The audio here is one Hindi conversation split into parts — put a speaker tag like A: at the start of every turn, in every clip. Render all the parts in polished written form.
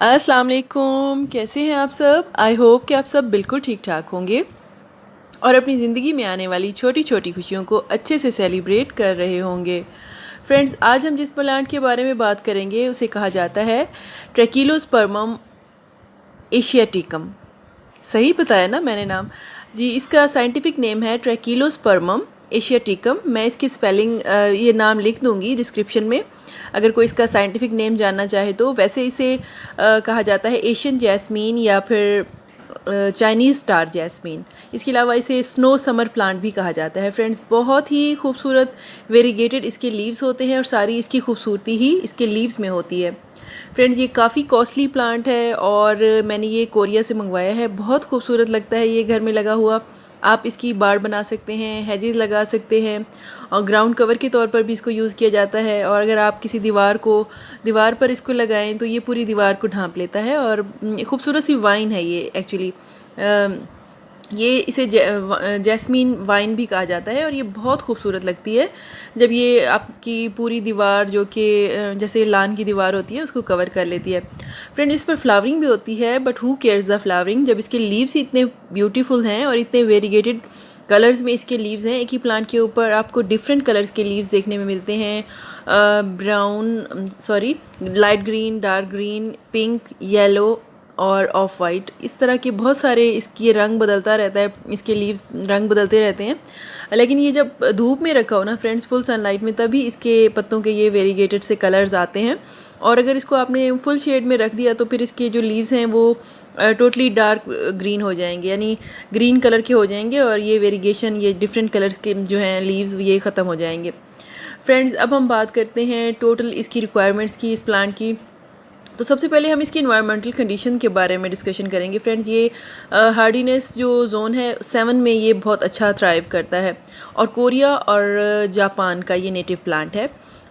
A: अस्सलाम वालेकुम, कैसे हैं आप सब। आई होप कि आप सब बिल्कुल ठीक ठाक होंगे और अपनी ज़िंदगी में आने वाली छोटी छोटी खुशियों को अच्छे से सेलिब्रेट कर रहे होंगे। फ्रेंड्स, आज हम जिस प्लांट के बारे में बात करेंगे उसे कहा जाता है ट्रैकिलोस्पर्मम एशियाटिकम। सही बताया ना मैंने नाम जी। इसका साइंटिफिक नेम है ट्रैकिलोस्पर्मम एशियाटिकम। मैं इसकी स्पेलिंग ये नाम लिख दूंगी डिस्क्रिप्शन में, अगर कोई इसका साइंटिफिक नेम जानना चाहे तो। वैसे इसे कहा जाता है एशियन जैस्मीन या फिर चाइनीज़ स्टार जैस्मीन। इसके अलावा इसे स्नो समर प्लांट भी कहा जाता है। फ्रेंड्स, बहुत ही खूबसूरत वेरीगेटेड इसके लीव्स होते हैं और सारी इसकी खूबसूरती ही इसके लीव्स में होती है। फ्रेंड्स, ये काफ़ी कॉस्टली प्लांट है और मैंने ये कोरिया से मंगवाया है। बहुत खूबसूरत लगता है ये घर में लगा हुआ। आप इसकी बाड़ बना सकते हैं, हेजेस लगा सकते हैं और ग्राउंड कवर के तौर पर भी इसको यूज़ किया जाता है। और अगर आप किसी दीवार पर इसको लगाएं तो ये पूरी दीवार को ढांप लेता है और खूबसूरत सी वाइन है ये एक्चुअली। ये इसे जैस्मीन वाइन भी कहा जाता है और ये बहुत खूबसूरत लगती है जब ये आपकी पूरी दीवार जो कि जैसे लान की दीवार होती है उसको कवर कर लेती है। फ्रेंड, इस पर फ्लावरिंग भी होती है, but who cares the flowering जब इसके लीव्स ही इतने ब्यूटीफुल हैं और इतने वेरीगेटेड कलर्स में इसके लीव्स हैं। एक ही प्लांट के ऊपर आपको डिफरेंट कलर्स के लीव्स देखने में मिलते हैं। Light green, dark green, pink, yellow और ऑफ वाइट, इस तरह के बहुत सारे इसकी रंग बदलता रहता है। इसके लीव्स रंग बदलते रहते हैं, लेकिन ये जब धूप में रखा हो ना फ्रेंड्स, फुल सनलाइट में, तभी इसके पत्तों के ये वेरीगेटेड से कलर्स आते हैं। और अगर इसको आपने फुल शेड में रख दिया तो फिर इसके जो लीव्स हैं वो टोटली डार्क ग्रीन हो जाएंगे, यानी ग्रीन कलर के हो जाएंगे और ये वेरीगेशन, ये डिफरेंट कलर्स के जो हैं लीव्स, ये ख़त्म हो जाएंगे। फ्रेंड्स, अब हम बात करते हैं टोटल इसकी रिक्वायरमेंट्स की, इस प्लांट की। तो सबसे पहले हम इसकी इन्वायरमेंटल कंडीशन के बारे में डिस्कशन करेंगे। फ्रेंड्स, ये हार्डीनेस जो जोन है 7 में ये बहुत अच्छा थ्राइव करता है और कोरिया और जापान का ये नेटिव प्लांट है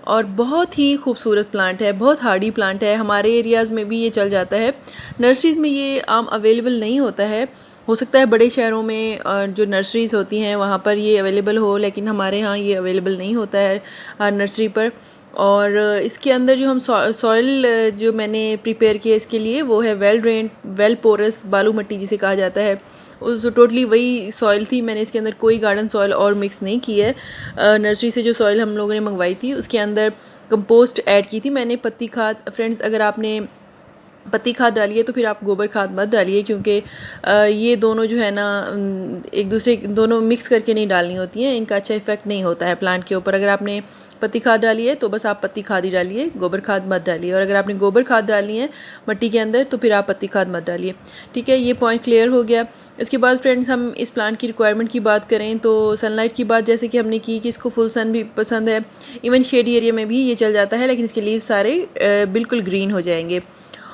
A: और बहुत ही खूबसूरत प्लांट है, बहुत हार्डी प्लांट है। हमारे एरियाज़ में भी ये चल जाता है। नर्सरीज़ में ये आम अवेलेबल नहीं होता है, हो सकता है बड़े शहरों में जो नर्सरीज़ होती हैं वहाँ पर ये अवेलेबल हो, लेकिन हमारे यहाँ ये अवेलेबल नहीं होता है हर नर्सरी पर। और इसके अंदर जो हम सॉइल जो मैंने प्रिपेयर किया इसके लिए वो है वेल ड्रेन्ड, वेल पोरस बालू मट्टी जिसे कहा जाता है। उस टोटली वही सॉइल थी, मैंने इसके अंदर कोई गार्डन सॉइल और मिक्स नहीं की है। नर्सरी से जो सॉइल हम लोगों ने मंगवाई थी उसके अंदर कंपोस्ट ऐड की थी मैंने, पत्ती खाद। फ्रेंड्स, अगर आपने पत्ती खाद डाली है तो फिर आप गोबर खाद मत डालिए, क्योंकि ये दोनों जो है ना एक दूसरे दोनों मिक्स करके नहीं डालनी होती हैं, इनका अच्छा इफेक्ट नहीं होता है प्लांट के ऊपर। अगर आपने पत्ती खाद डाली है तो बस आप पत्ती खाद ही डालिए, गोबर खाद मत डालिए। और अगर आपने गोबर खाद डालनी है मट्टी के अंदर तो फिर आप पत्ती खाद मत डालिए। ठीक है, ये पॉइंट क्लियर हो गया। इसके बाद फ्रेंड्स, हम इस प्लांट की रिक्वायरमेंट की बात करें तो सनलाइट की बात जैसे कि हमने की कि इसको फुल सन भी पसंद है, इवन शेडी एरिया में भी ये चल जाता है, लेकिन इसके लीव सारे बिल्कुल ग्रीन हो जाएंगे।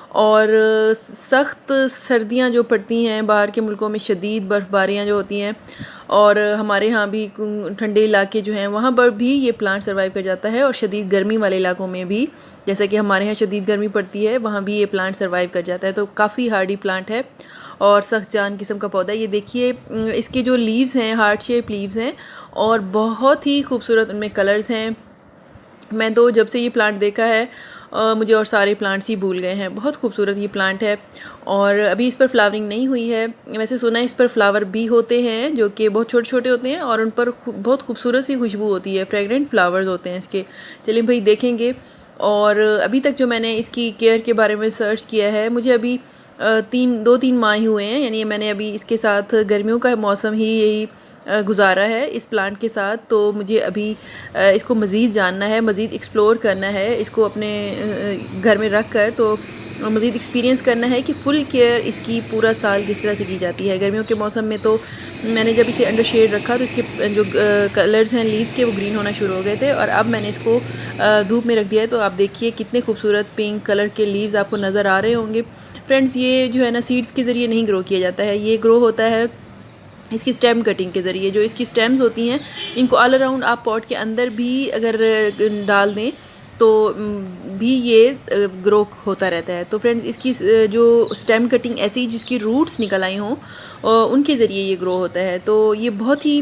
A: और सख्त सर्दियां जो पड़ती हैं बाहर के मुल्कों में, शदीद बर्फ़बारियाँ जो होती हैं, और हमारे यहाँ भी ठंडे इलाके जो हैं वहाँ पर भी ये प्लांट सर्वाइव कर जाता है। और शदीद गर्मी वाले इलाकों में भी, जैसा कि हमारे यहाँ शदीद गर्मी पड़ती है, वहाँ भी ये प्लांट सर्वाइव कर जाता है। तो काफ़ी हार्डी प्लांट है और सख्त जान किस्म का पौधा है। ये देखिए, इसके जो लीव्स हैं हार्ट शेप लीव्स हैं और बहुत ही खूबसूरत उनमें कलर्स हैं। मैं तो जब से ये प्लांट देखा है मुझे और सारे प्लांट्स ही भूल गए हैं। बहुत खूबसूरत ये प्लांट है और अभी इस पर फ्लावरिंग नहीं हुई है। वैसे सुना है इस पर फ्लावर भी होते हैं जो कि बहुत छोटे छोटे होते हैं और उन पर बहुत खूबसूरत सी खुशबू होती है, फ्रेगरेंट फ्लावर्स होते हैं इसके। चलिए भाई देखेंगे। और अभी तक जो मैंने इसकी केयर के बारे में सर्च किया है, मुझे अभी 2-3 माह ही हुए हैं, यानी मैंने अभी इसके साथ गर्मियों का मौसम ही यही गुजारा है इस प्लांट के साथ। तो मुझे अभी इसको मज़ीद जानना है, मज़ीद एक्सप्लोर करना है, इसको अपने घर में रख कर तो मज़ीद एक्सपीरियंस करना है कि फ़ुल केयर इसकी पूरा साल किस तरह से की जाती है। गर्मियों के मौसम में तो मैंने जब इसे अंडर शेड रखा तो इसके जो कलर्स हैं लीव्स के वो ग्रीन होना शुरू हो गए थे और अब मैंने इसको धूप में रख दिया है। तो आप देखिए कितने खूबसूरत पिंक कलर के लीव्स आपको नज़र आ रहे होंगे। फ्रेंड्स, ये जो है ना सीड्स के ज़रिए नहीं ग्रो किया जाता है, ये ग्रो होता है इसकी स्टेम कटिंग के ज़रिए। जो इसकी स्टेम्स होती हैं इनको ऑल अराउंड आप पॉट के अंदर भी अगर डाल दें तो भी ये ग्रो होता रहता है। तो फ्रेंड्स, इसकी जो स्टेम कटिंग ऐसी जिसकी रूट्स निकल आई हों उनके ज़रिए ये ग्रो होता है। तो ये बहुत ही